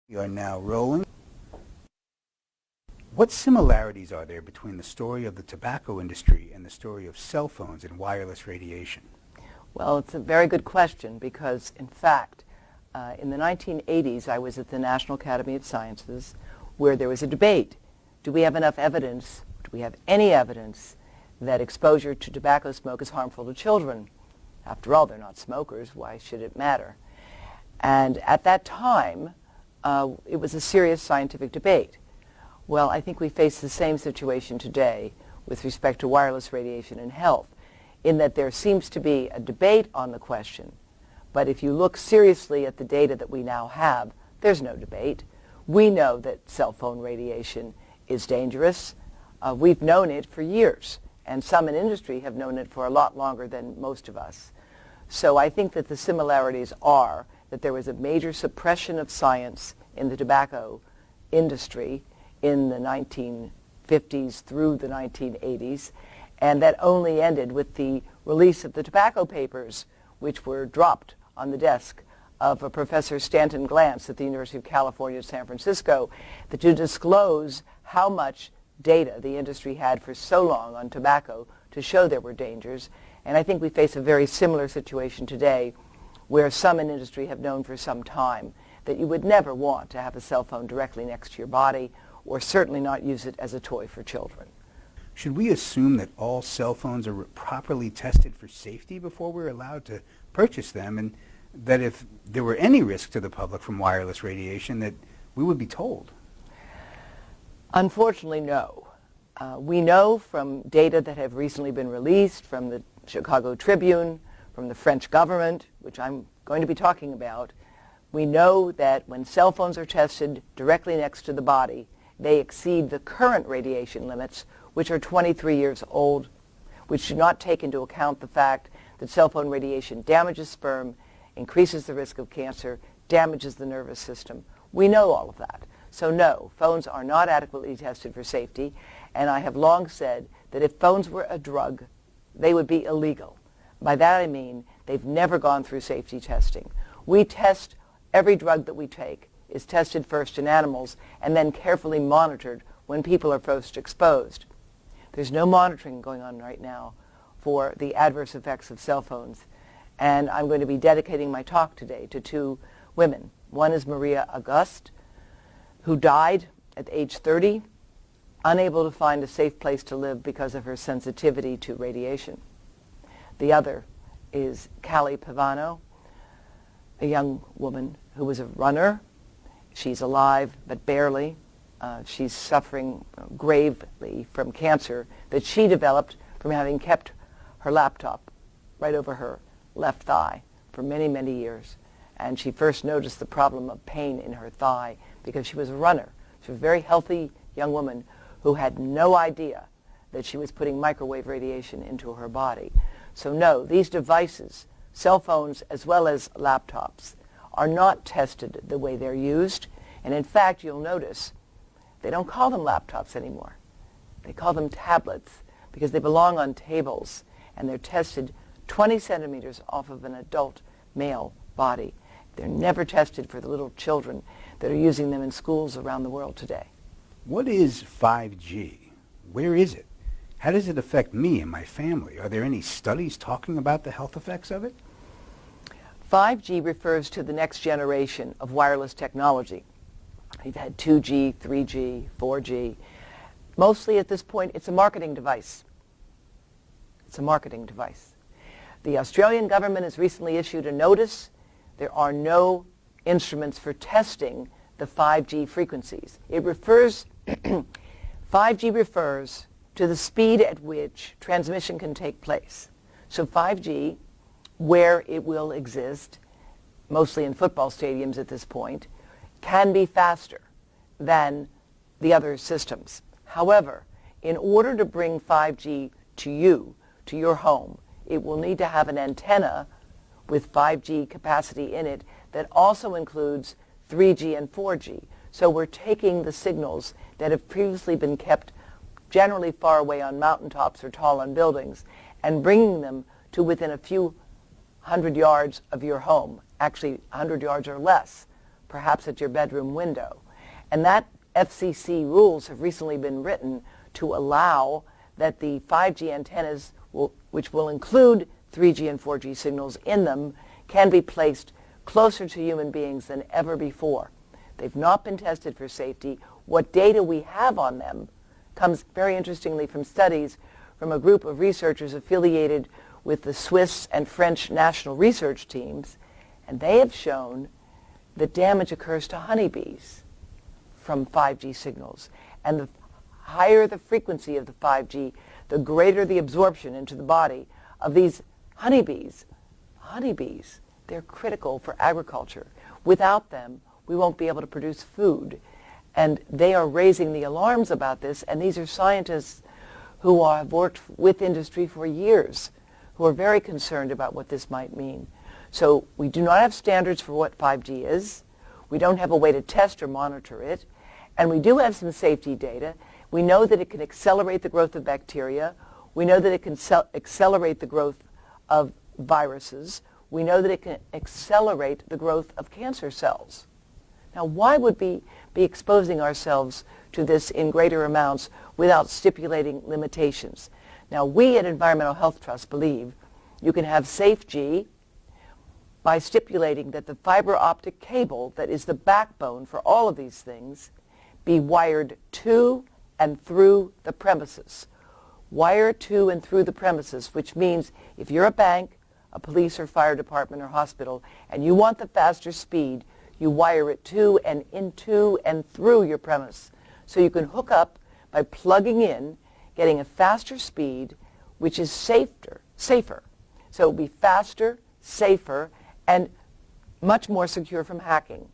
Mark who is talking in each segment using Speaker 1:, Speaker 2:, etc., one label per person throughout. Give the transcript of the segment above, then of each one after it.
Speaker 1: We are now rolling. What similarities are there between the story of the tobacco industry and the story of cell phones and wireless radiation?
Speaker 2: Well, it's a very good question because, in fact, in the 1980s, I was at the National Academy of Sciences where there was a debate. Do we have enough evidence, do we have any evidence that exposure to tobacco smoke is harmful to children? After all, they're not smokers. Why should it matter? And at that time, it was a serious scientific debate. Well, I think we face the same situation today with respect to wireless radiation and health, in that there seems to be a debate on the question, but if you look seriously at the data that we now have, there's no debate. We know that cell phone radiation is dangerous. We've known it for years, and some in industry have known it for a lot longer than most of us. So I think that the similarities are that there was a major suppression of science in the tobacco industry in the 1950s through the 1980s, and that only ended with the release of the tobacco papers, which were dropped on the desk of a Professor Stanton Glantz at the University of California, San Francisco, to disclose how much data the industry had for so long on tobacco to show there were dangers. And I think we face a very similar situation today, where some in industry have known for some time that you would never want to have a cell phone directly next to your body, or certainly not use it as a toy for children.
Speaker 1: Should we assume that all cell phones are properly tested for safety before we're allowed to purchase them, and that if there were any risk to the public from wireless radiation, that we would be told?
Speaker 2: Unfortunately, no. We know from data that have recently been released from the Chicago Tribune, from the French government, which I'm going to be talking about, we know that when cell phones are tested directly next to the body, they exceed the current radiation limits, which are 23 years old, which do not take into account the fact that cell phone radiation damages sperm, increases the risk of cancer, damages the nervous system. We know all of that. So no, phones are not adequately tested for safety, and I have long said that if phones were a drug, they would be illegal. By that I mean they've never gone through safety testing. We test every drug that we take is tested first in animals and then carefully monitored when people are first exposed. There's no monitoring going on right now for the adverse effects of cell phones. And I'm going to be dedicating my talk today to two women. One is Maria Auguste, who died at age 30, unable to find a safe place to live because of her sensitivity to radiation. The other is Callie Pavano, a young woman who was a runner. She's alive, but barely. She's suffering gravely from cancer that she developed from having kept her laptop right over her left thigh for many, many years. And she first noticed the problem of pain in her thigh because she was a runner. She was a very healthy young woman who had no idea that she was putting microwave radiation into her body. So no, these devices, cell phones as well as laptops, are not tested the way they're used. And in fact, you'll notice they don't call them laptops anymore. They call them tablets because they belong on tables, and they're tested 20 centimeters off of an adult male body. They're never tested for the little children that are using them in schools around the world today.
Speaker 1: What is 5G? Where is it? How does it affect me and my family? Are there any studies talking about the health effects of it?
Speaker 2: 5G refers to the next generation of wireless technology. We've had 2G, 3G, 4G. Mostly at this point, it's a marketing device. It's a marketing device. The Australian government has recently issued a notice. There are no instruments for testing the 5G frequencies. 5G refers to the speed at which transmission can take place. So 5G, where it will exist, mostly in football stadiums at this point, can be faster than the other systems. However, in order to bring 5G to you, to your home, it will need to have an antenna with 5G capacity in it that also includes 3G and 4G. So we're taking the signals that have previously been kept generally far away on mountaintops or tall on buildings and bringing them to within a few hundred yards of your home, actually 100 yards or less, perhaps at your bedroom window. And that FCC rules have recently been written to allow that the 5G antennas, which will include 3G and 4G signals in them, can be placed closer to human beings than ever before. They've not been tested for safety. What data we have on them comes very interestingly from studies from a group of researchers affiliated with the Swiss and French national research teams, and they have shown that damage occurs to honeybees from 5G signals. And the higher the frequency of the 5G, the greater the absorption into the body of these honeybees. Honeybees, they're critical for agriculture. Without them, we won't be able to produce food. And they are raising the alarms about this, and these are scientists who have worked with industry for years, who are very concerned about what this might mean. So we do not have standards for what 5G is. We don't have a way to test or monitor it. And we do have some safety data. We know that it can accelerate the growth of bacteria. We know that it can accelerate the growth of viruses. We know that it can accelerate the growth of cancer cells. Now, why would we be exposing ourselves to this in greater amounts without stipulating limitations? Now, we at Environmental Health Trust believe you can have safe G by stipulating that the fiber optic cable that is the backbone for all of these things be wired to and through the premises. Wire to and through the premises, which means if you're a bank, a police or fire department or hospital, and you want the faster speed, you wire it to and into and through your premise. So you can hook up by plugging in, getting a faster speed, which is safer. So it will be faster, safer, and much more secure from hacking.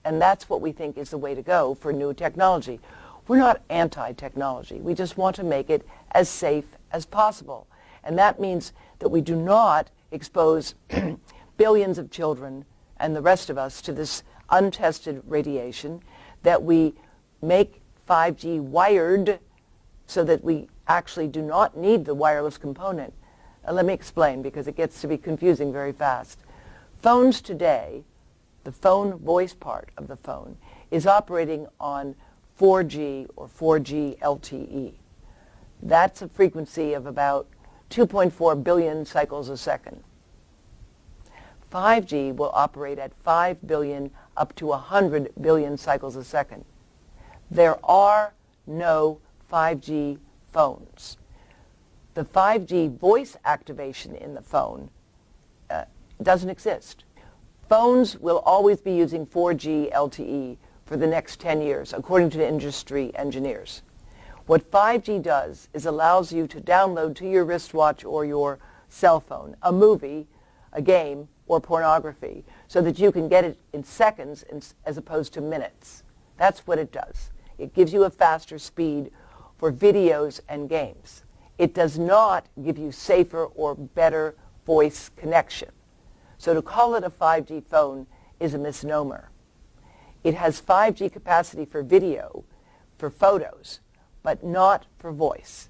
Speaker 2: And that's what we think is the way to go for new technology. We're not anti-technology. We just want to make it as safe as possible. And that means that we do not expose billions of children and the rest of us to this untested radiation, that we make 5G wired so that we actually do not need the wireless component. Let me explain, because it gets to be confusing very fast. Phones today, the phone voice part of the phone, is operating on 4G or 4G LTE. That's a frequency of about 2.4 billion cycles a second. 5G will operate at 5 billion up to 100 billion cycles a second. There are no 5G phones. The 5G voice activation in the phone doesn't exist. Phones will always be using 4G LTE for the next 10 years, according to the industry engineers. What 5G does is allows you to download to your wristwatch or your cell phone a movie, a game, or pornography, so that you can get it in seconds as opposed to minutes. That's what it does. It gives you a faster speed for videos and games. It does not give you safer or better voice connection. So to call it a 5G phone is a misnomer. It has 5G capacity for video, for photos, but not for voice.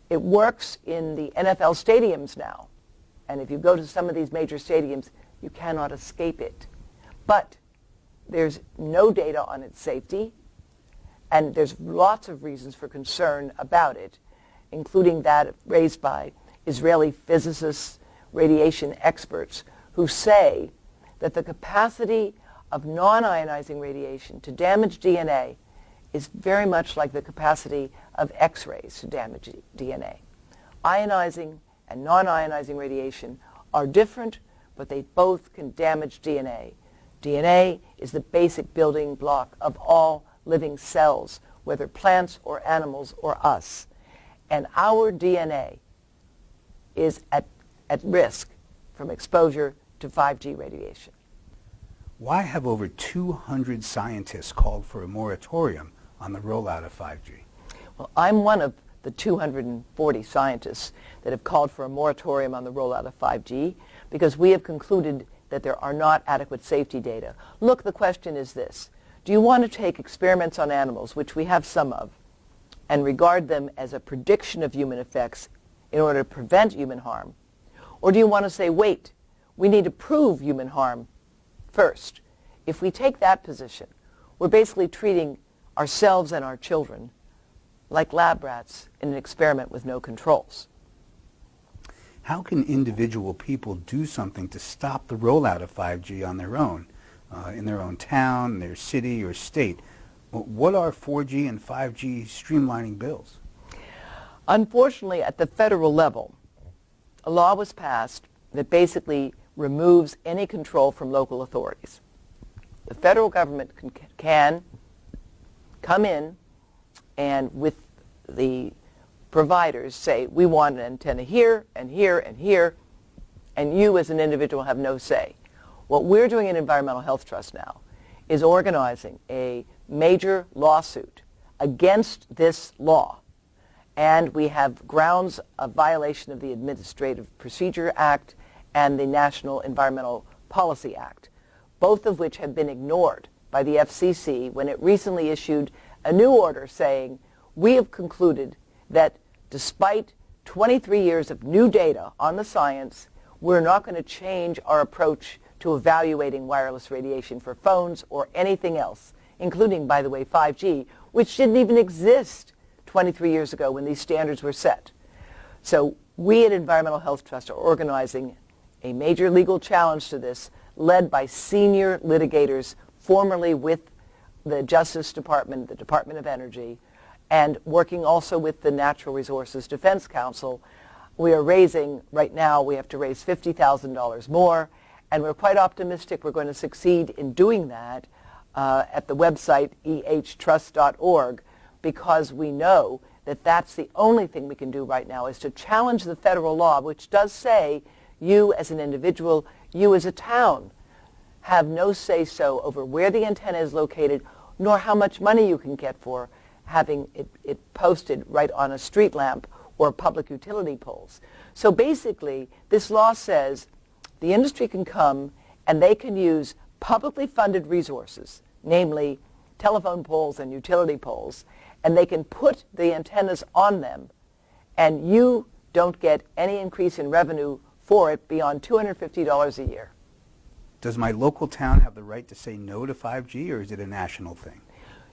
Speaker 2: It works in the NFL stadiums now. And if you go to some of these major stadiums, you cannot escape it. But there's no data on its safety, and there's lots of reasons for concern about it, including that raised by Israeli physicists, radiation experts, who say that the capacity of non-ionizing radiation to damage DNA is very much like the capacity of X-rays to damage DNA. Ionizing and non-ionizing radiation are different, but they both can damage DNA. DNA is the basic building block of all living cells, whether plants or animals or us. And our DNA is at risk from exposure to 5G radiation.
Speaker 1: Why have over 200 scientists called for a moratorium on the rollout of 5G?
Speaker 2: Well, I'm one of the 240 scientists that have called for a moratorium on the rollout of 5G because we have concluded that there are not adequate safety data. Look, the question is this. Do you want to take experiments on animals, which we have some of, and regard them as a prediction of human effects in order to prevent human harm? Or do you want to say, wait, we need to prove human harm first if we take that position, we're basically treating ourselves and our children like lab rats in an experiment with no controls.
Speaker 1: How can individual people do something to stop the rollout of 5G on their own, in their own town, their city, or state? What are 4G and 5G streamlining bills?
Speaker 2: Unfortunately, at the federal level, a law was passed that basically removes any control from local authorities. The federal government can come in and with the providers say, we want an antenna here and here and here, and you as an individual have no say. What we're doing in Environmental Health Trust now is organizing a major lawsuit against this law. And we have grounds of violation of the Administrative Procedure Act and the National Environmental Policy Act, both of which have been ignored by the FCC when it recently issued a new order saying, we have concluded that despite 23 years of new data on the science, we're not going to change our approach to evaluating wireless radiation for phones or anything else, including, by the way, 5G, which didn't even exist 23 years ago when these standards were set. So we at Environmental Health Trust are organizing a major legal challenge to this, led by senior litigators formerly with the Justice Department, the Department of Energy, and working also with the Natural Resources Defense Council. We are raising, right now, we have to raise $50,000 more, and we're quite optimistic we're going to succeed in doing that at the website ehtrust.org, because we know that that's the only thing we can do right now is to challenge the federal law, which does say you as an individual, you as a town, have no say-so over where the antenna is located, nor how much money you can get for having it posted right on a street lamp or public utility poles. So basically, this law says the industry can come and they can use publicly funded resources, namely telephone poles and utility poles, and they can put the antennas on them, and you don't get any increase in revenue for it beyond $250 a year.
Speaker 1: Does my local town have the right to say no to 5G, or is it a national thing?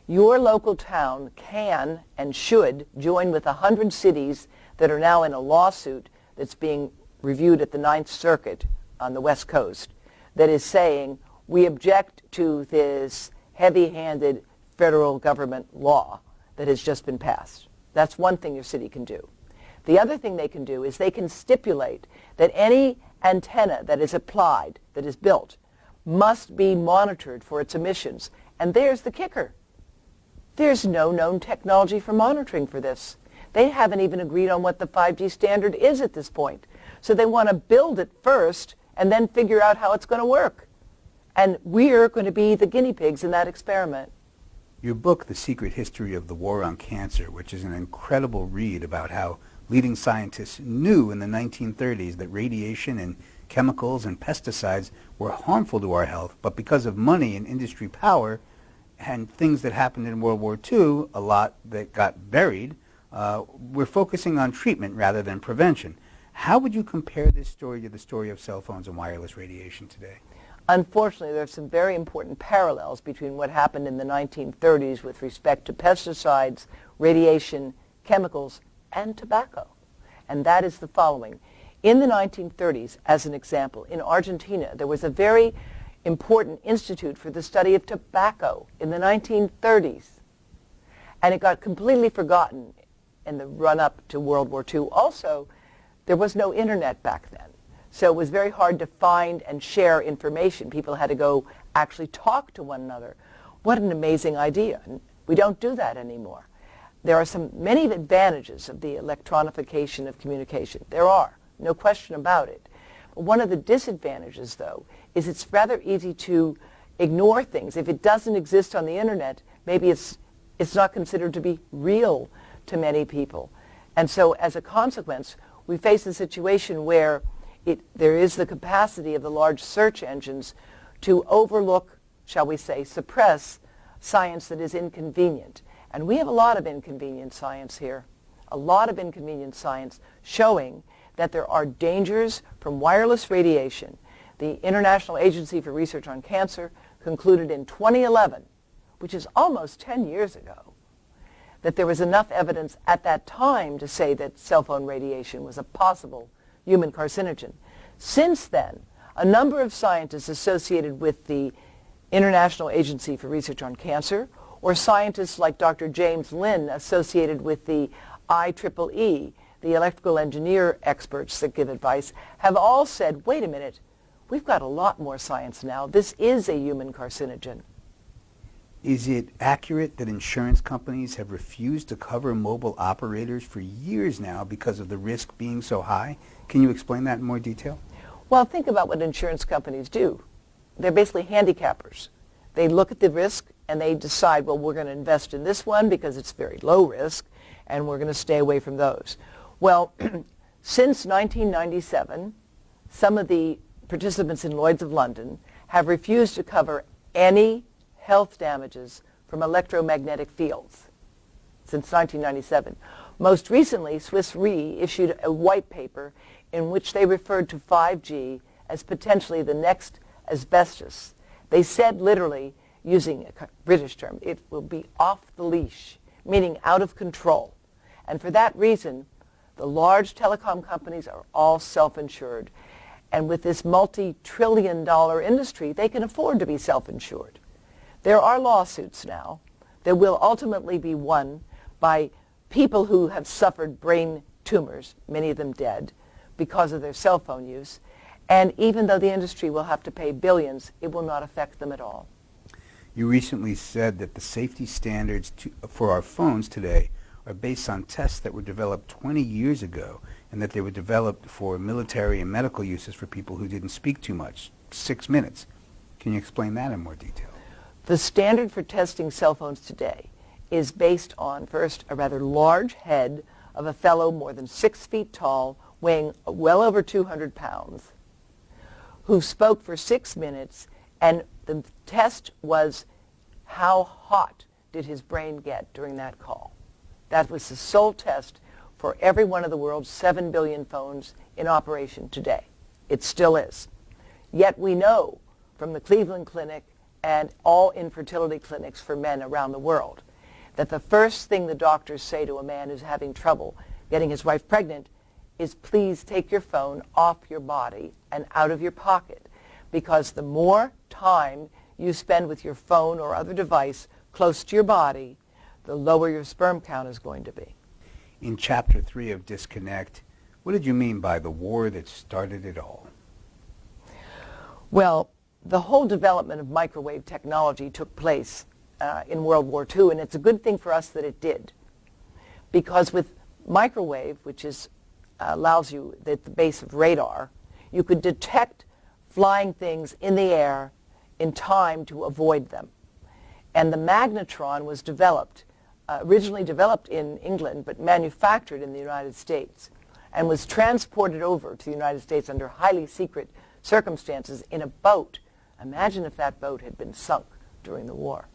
Speaker 2: Your local town can and should join with 100 cities that are now in a lawsuit that's being reviewed at the Ninth Circuit on the West Coast that is saying we object to this heavy-handed federal government law that has just been passed. That's one thing your city can do. The other thing they can do is they can stipulate that any antenna that is applied, that is built, must be monitored for its emissions. And there's the kicker. There's no known technology for monitoring for this. They haven't even agreed on what the 5G standard is at this point. So they want to build it first and then figure out how it's going to work. And we're going to be the guinea pigs in that experiment.
Speaker 1: Your book, The Secret History of the War on Cancer, which is an incredible read about how leading scientists knew in the 1930s that radiation and chemicals and pesticides were harmful to our health, but because of money and industry power and things that happened in World War II, a lot that got buried, we're focusing on treatment rather than prevention. How would you compare this story to the story of cell phones and wireless radiation today?
Speaker 2: Unfortunately, there are some very important parallels between what happened in the 1930s with respect to pesticides, radiation, chemicals, and tobacco. And that is the following. In the 1930s, as an example, in Argentina, there was a very important institute for the study of tobacco in the 1930s. And it got completely forgotten in the run-up to World War II. Also, there was no internet back then. So it was very hard to find and share information. People had to go actually talk to one another. What an amazing idea. We don't do that anymore. There are many advantages of the electronification of communication. There are, no question about it. One of the disadvantages, though, is it's rather easy to ignore things. If it doesn't exist on the internet, maybe it's not considered to be real to many people. And so as a consequence, we face a situation where there is the capacity of the large search engines to overlook, shall we say, suppress science that is inconvenient. And we have a lot of inconvenient science here, a lot of inconvenient science showing that there are dangers from wireless radiation. The International Agency for Research on Cancer concluded in 2011, which is almost 10 years ago, that there was enough evidence at that time to say that cell phone radiation was a possible human carcinogen. Since then, a number of scientists associated with the International Agency for Research on Cancer, or scientists like Dr. James Lynn associated with the IEEE, the electrical engineer experts that give advice, have all said, wait a minute, we've got a lot more science now. This is a human carcinogen.
Speaker 1: Is it accurate that insurance companies have refused to cover mobile operators for years now because of the risk being so high? Can you explain that in more detail?
Speaker 2: Well, think about what insurance companies do. They're basically handicappers. They look at the risk and they decide, well, we're going to invest in this one because it's very low risk, and we're going to stay away from those. Well, since 1997, some of the participants in Lloyd's of London have refused to cover any health damages from electromagnetic fields since 1997. Most recently, Swiss Re issued a white paper in which they referred to 5G as potentially the next asbestos. They said literally, using a British term, it will be off the leash, meaning out of control. And for that reason, the large telecom companies are all self-insured. And with this multi-trillion-dollar industry, they can afford to be self-insured. There are lawsuits now that will ultimately be won by people who have suffered brain tumors, many of them dead, because of their cell phone use. And even though the industry will have to pay billions, it will not affect them at all.
Speaker 1: You recently said that the safety standards for our phones today are based on tests that were developed 20 years ago, and that they were developed for military and medical uses for people who didn't speak too much, 6 minutes. Can you explain that in more detail?
Speaker 2: The standard for testing cell phones today is based on, first, a rather large head of a fellow more than 6 feet tall, weighing well over 200 pounds, who spoke for 6 minutes, and the test was how hot did his brain get during that call. That was the sole test for every one of the world's 7 billion phones in operation today. It still is. Yet we know from the Cleveland Clinic and all infertility clinics for men around the world that the first thing the doctors say to a man who's having trouble getting his wife pregnant is, please take your phone off your body and out of your pocket, because the more time you spend with your phone or other device close to your body, the lower your sperm count is going to be.
Speaker 1: In Chapter 3 of Disconnect, what did you mean by the war that started it all?
Speaker 2: Well, the whole development of microwave technology took place in World War II, and it's a good thing for us that it did. Because with microwave, which is allows you at the base of radar, you could detect flying things in the air in time to avoid them. And the magnetron was developed, originally developed in England, but manufactured in the United States, and was transported over to the United States under highly secret circumstances in a boat. Imagine if that boat had been sunk during the war.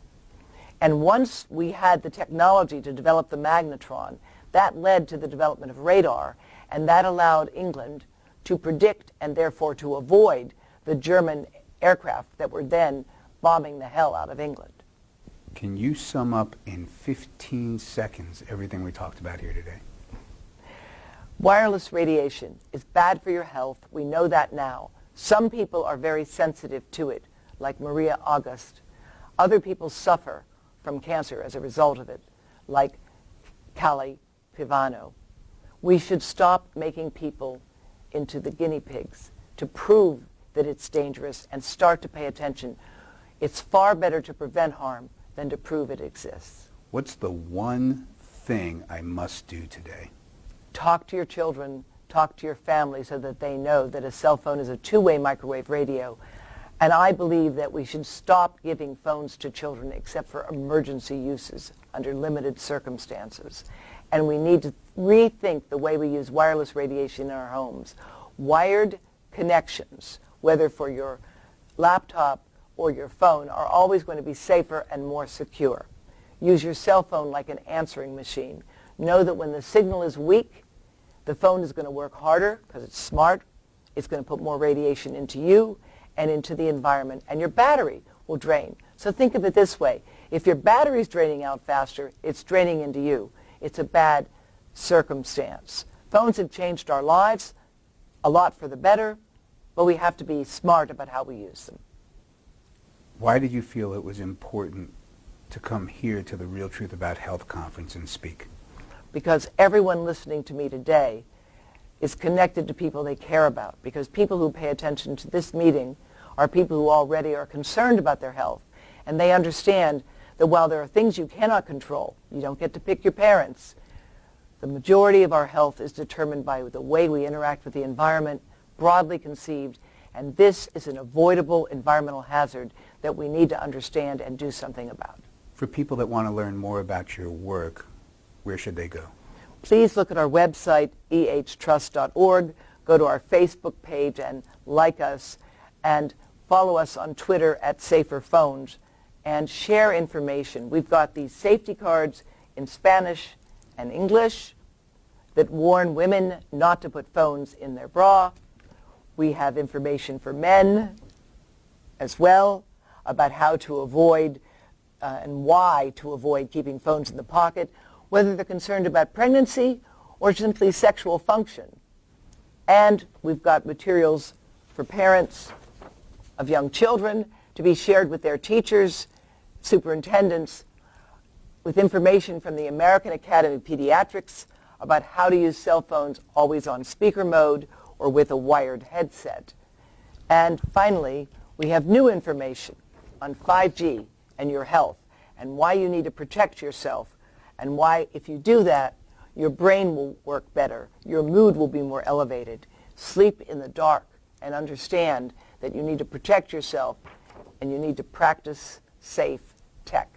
Speaker 2: And once we had the technology to develop the magnetron, that led to the development of radar, and that allowed England to predict and therefore to avoid the German aircraft that were then bombing the hell out of England.
Speaker 1: Can you sum up in 15 seconds everything we talked about here today?
Speaker 2: Wireless radiation is bad for your health. We know that now. Some people are very sensitive to it, like Maria August. Other people suffer from cancer as a result of it, like Callie Pivano. We should stop making people into the guinea pigs to prove that it's dangerous and start to pay attention. It's far better to prevent harm than to prove it exists.
Speaker 1: What's the one thing I must do today?
Speaker 2: Talk to your children, talk to your family so that they know that a cell phone is a two-way microwave radio. And I believe that we should stop giving phones to children except for emergency uses under limited circumstances. And we need to rethink the way we use wireless radiation in our homes. Wired connections, whether for your laptop or your phone, are always going to be safer and more secure. Use your cell phone like an answering machine. Know that when the signal is weak, the phone is going to work harder because it's smart. It's going to put more radiation into you and into the environment. And your battery will will drain. So think of it this way. If your battery's draining out faster, it's draining into you. It's a bad circumstance. Phones have changed our lives a lot for the better, but we have to be smart about how we use them.
Speaker 1: Why did you feel it was important to come here to the Real Truth About Health conference and speak?
Speaker 2: Because everyone listening to me today is connected to people they care about, because people who pay attention to this meeting are people who already are concerned about their health, and they understand that while there are things you cannot control, you don't get to pick your parents, the majority of our health is determined by the way we interact with the environment, broadly conceived, and this is an avoidable environmental hazard that we need to understand and do something about.
Speaker 1: For people that want to learn more about your work, where should they go?
Speaker 2: Please look at our website, ehtrust.org, go to our Facebook page and like us, and follow us on Twitter at SaferPhones, and share information. We've got these safety cards in Spanish and English that warn women not to put phones in their bra. We have information for men as well about how to avoid and why to avoid keeping phones in the pocket, whether they're concerned about pregnancy or simply sexual function. And we've got materials for parents of young children to be shared with their teachers, superintendents, with information from the American Academy of Pediatrics about how to use cell phones always on speaker mode or with a wired headset. And finally, we have new information on 5G and your health and why you need to protect yourself, and why, if you do that, your brain will work better, your mood will be more elevated. Sleep in the dark and understand that you need to protect yourself and you need to practice safe tech.